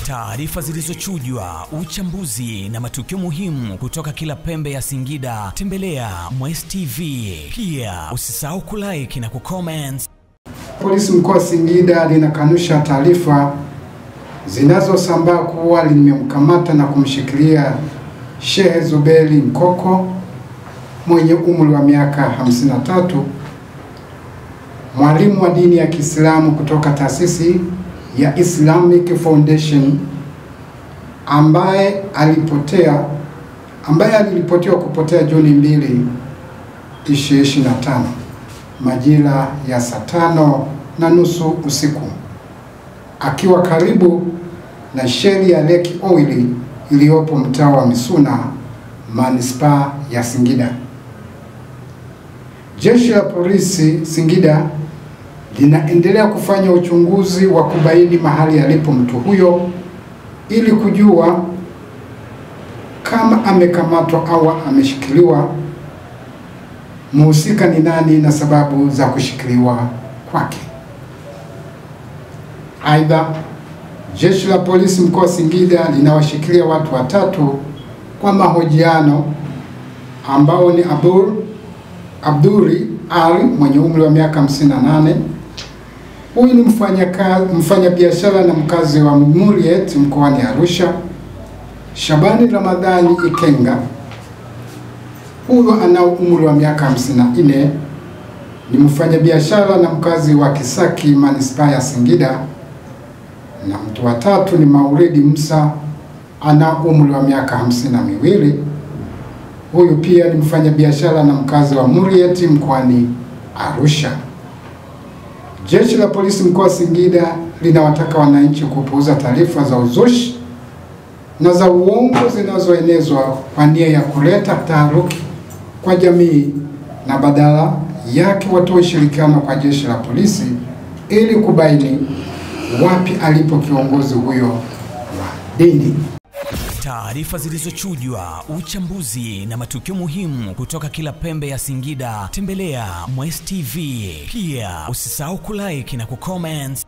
Taarifa zilizochujwa, uchambuzi na matukio muhimu kutoka kila pembe ya Singida. Tembelea Mwes TV. Pia usisahau kulike na kucomment. Polisi mkoa wa Singida linakanusha taarifa zinazosambaa kuwa limemkamata na kumshikilia Sheikh Zuberi Nkoko mwenye umri wa miaka 53, mwalimu wa dini ya Kiislamu kutoka taasisi ya Islamic Foundation ambaye aliripotiwa kupotea Juni 2, 2025 majira ya saa 5:30 usiku akiwa karibu na sheli ya Lake Oil iliyopo mtaa wa Misuna, manispaa ya Singida. Jeshi la polisi Singida linaendelea kufanya uchunguzi wa kubaini mahali alipo mtu huyo ili kujua kama amekamatwa au ameshikiliwa, mhusika ni nani na sababu za kushikiliwa kwake. Aidha, jeshi la polisi mkoa wa Singida linawashikilia watu watatu kwa mahojiano ambao ni Abduri Ali mwenye umri wa miaka 58. Huyu ni mfanyabiashara na mkazi wa Muriet mkoani Arusha. Shabani Ramadhani Ikenga, huyu ana umri wa miaka 54, ni mfanyabiashara na mkazi wa Kisaki manispaa ya Singida. Na mtu wa tatu ni Mauridi Musa, ana umri wa miaka 52. Huyu pia ni mfanyabiashara na mkazi wa Muriet mkoani Arusha. Jeshi la polisi mkoa wa Singida linawataka wananchi kupuuza taarifa za uzushi na za uongo zinazoenezwa kwa nia ya kuleta taharuki kwa jamii, na badala yake watoe ushirikiano kwa jeshi la polisi ili kubaini wapi alipo kiongozi huyo wa dini. Taarifa zilizochujwa, uchambuzi na matukio muhimu kutoka kila pembe ya Singida. Tembelea Mwes TV. Pia usisahau kulike na kucomment.